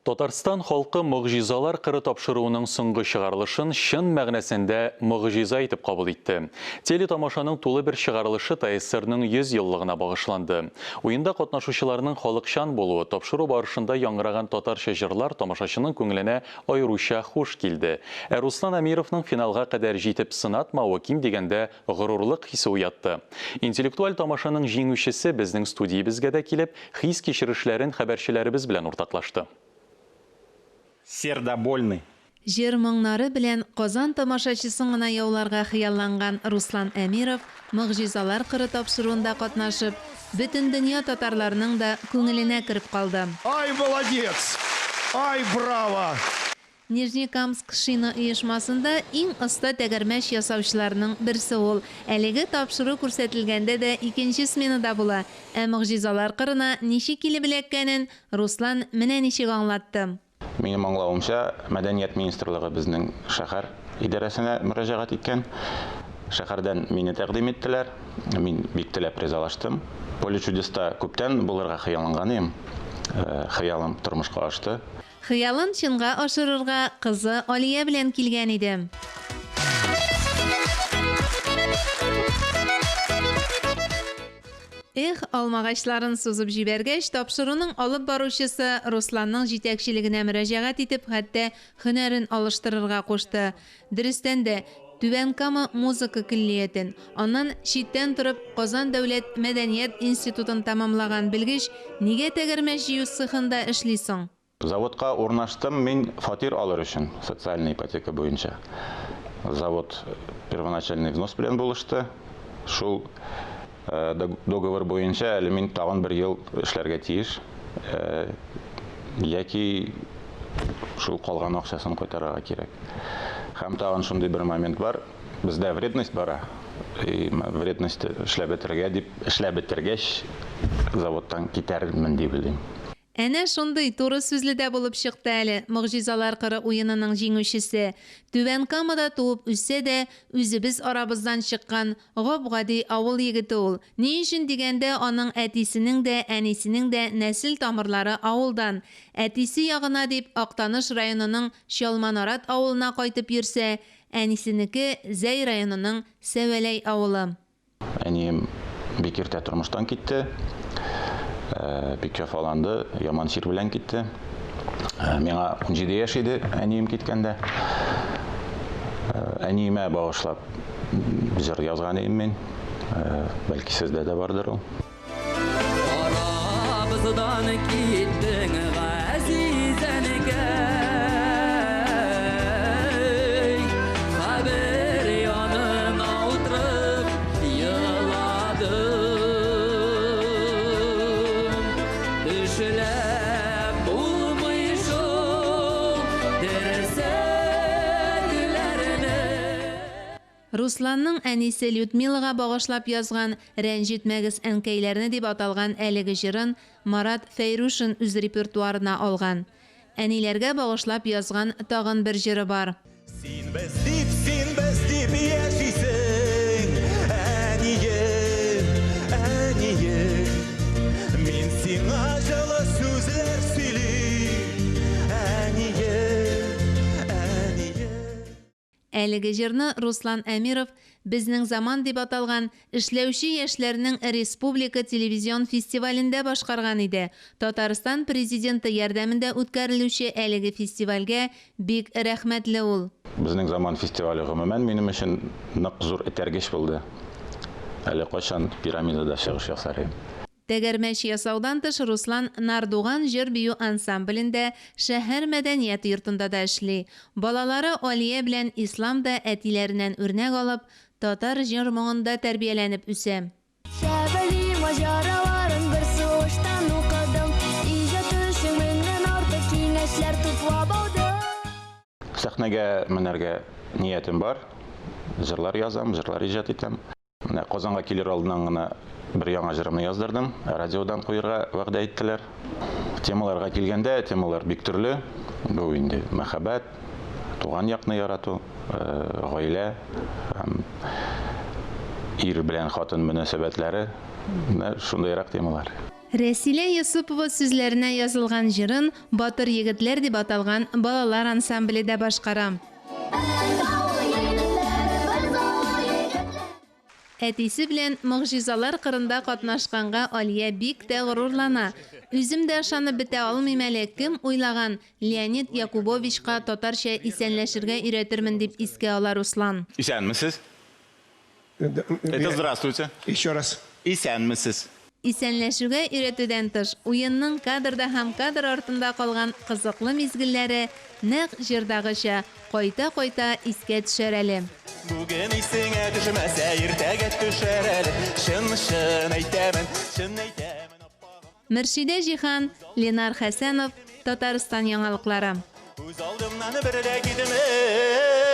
Татарстан халкы мөгъҗизалар кыры тапшыруының соңгы чыгарылышын шын мәгънәсендә мөгъҗиза итеп кабул итте. Телетамашаның тулы бер чыгарылышы ТСРның 100 еллыгына багышланды. Уенда катнашучыларның халыкчан булуы, тапшыру барышында яңгыраган татарча җырлар тамашачының күңеленә аеруча хуш килде. Руслан Әмировның финалга кадәр җитеп сынатмавы ким дигәндә горурлык хисе уятты. Интеллектуаль тамашаның җиңүчесе безнең студиябезгә дә килеп, хис кичерешләрен хәбәрчеләребез белән уртаклашты. Сердобольный. Жер моңнары белән Казан тамашачысын гына яуларга хыялланган Руслан Әмиров мөгъҗизалар кыры тапшыруында катнашып, бөтен дөнья татарларының да күңеленә кереп калды. Ай, молодец! Ай, браво! Нижнекамск шина оешмасында иң оста тәгәрмәч ясаучыларның берсе ул. Әлеге тапшыру күрсәтелгәндә дә икенче сменада була. Ә мөгъҗизалар кырына ничек килеп эләккәнен Руслан менә ничек аңлатты. Минем аңлавымча, Мәдәният министрлыгы безнең шәһәр идарәсенә мөрәҗәгать иткән. Шәһәрдән мине тәкъдим иттеләр. Мин бик теләп ризалаштым. Поле чудеста күптән булырга хыялланган идем. Хыялым тормышка ашты. Хыялын чынга ашырырга кызы Алия белән килгән иде. Алмагачларын сузып җибәргәч, тапшыруның алып баручысы Русланның җитәкчелегенә мөрәҗәгать итеп, хәтта һөнәрен алыштырырга кушты. Дөрестән дә Түбән Кама музыка киллиятен, аннан читтән торып Казан дәүләт мәдәният институтын тәмамлаган белгеч, нигә тәгәрмәч җыю цехында эшлисең? Заводка урнаштым мин фатир алыр өчен, социаль ипотека буенча. Завод первоначальный взнос белән булышты. Шул договор буенча әле мин тагын бер ел эшләргә тиеш. Яки шул калган акчасын кайтарырга кирәк. Һәм тагын шундый бер момент бар. Бездә вредность бара. Вредность эшләп бетергәч заводтан китәрмен дип белдем. Әнә шундый туры сүзле дә булып чыкты әле мөгъҗизалар кыры уенының җиңүчесе. Түбән Камада туып үсә дә, үзебез арабыздан чыккан гап-гади авыл егете ул. Ни өчен дигәндә, аның әтисенең дә, әнисенең дә нәсел тамырлары авылдан. Әтисе ягына дип Актаныш районының Чалманарат авылына кайтып йөрсә, әнисенеке Зәй районының Сәвәләй авылы. Әнием бик иртә тормыштан китте. Бик җәфаланды, яман чир белән китте. Миңа 17 яшь иде, әнием киткәндә. Әниемә багышлап җыр язган идем мин. Бәлки сездә дә бардыр ул. Арабыздан киттең газизәнегә. Хәбәр янына утырып йыладым. Русланның әнисе Людмилага багышлап язган «Рәнҗетмәгез әнкәйләрне» дип аталган әлеге җырын Марат Фәйрушин үз репертуарына алган. Әниләргә багышлап язган тагын бер җыры бар. Син без дип яшисең, әнием, әнием. Мин сиңа җылы сүзләр сөйлим, әнием, әнием. Әлеге җырны Руслан Әмиров безнең заман дип аталган эшләүче яшьләрнең республика телевизион фестивалендә башкарган иде. Татарстан президенты ярдәмендә үткәрелүче әлеге фестивальгә бик рәхмәтле ул. Безнең заман фестивале гомумән минем өчен нык зур этәргеч булды. Әле кайчан пирамидада чыгыш ясарым. Тәгәрмәч ясаудан тыш Руслан Нардуган җыр-бию ансамблендә шәһәр мәдәният йортында да эшли. Балалары Алия белән Ислам да әтиләреннән үрнәк алып, татар җыр моңында тәрбияләнеп үсә. Шәбәли маҗараларын бер сугыштан укыдым, иҗат өчен миннән артык киңәшләр туплап алдым. Сәхнәгә менәргә ниятем бар. Җырлар язам, җырлар иҗат итәм. Менә Казанга килер алдыннан гына bir яңа җырымны яздырдым. Радиодан куярга вәгъдә иттеләр. Темаларга килгәндә, темалар бик төрле. Бу инде мәхәббәт, туган якны ярату, гаилә, ир белән хатын мөнәсәбәтләре, шундыйрак темалар. Рәсилә Йосыпова сүзләренә язылган җырын Батыр егетләр дип аталган балалар ансамбле дә башкара. Әтисе белән могҗизалар кырында катнашканга Алия бик тә горурлана. Үзем дә ышанып бетә алмыйм әле, кем уйлаган Леонид Якубовичка татарча исәнләшергә өйрәтермен дип искә ала Руслан. Исәнмесез? Это здравствуйте. Еще раз. Исәнмесез? Исәнләшүгә өйрәтүдән тыш, уенның кадрда һәм кадр артында калган кызыклы мизгелләре нәкъ җырдагыча кайта-кайта искә төшәр әле. Бүген исеңә төшмәсә, иртәгә төшәр әле. Чын әйтәмен, чын әйтәмен. Мөршидә Җиһан, Ленар Хәсәнов, Татарстан яңалыклары. Үз алдымнан бер дә китмәс.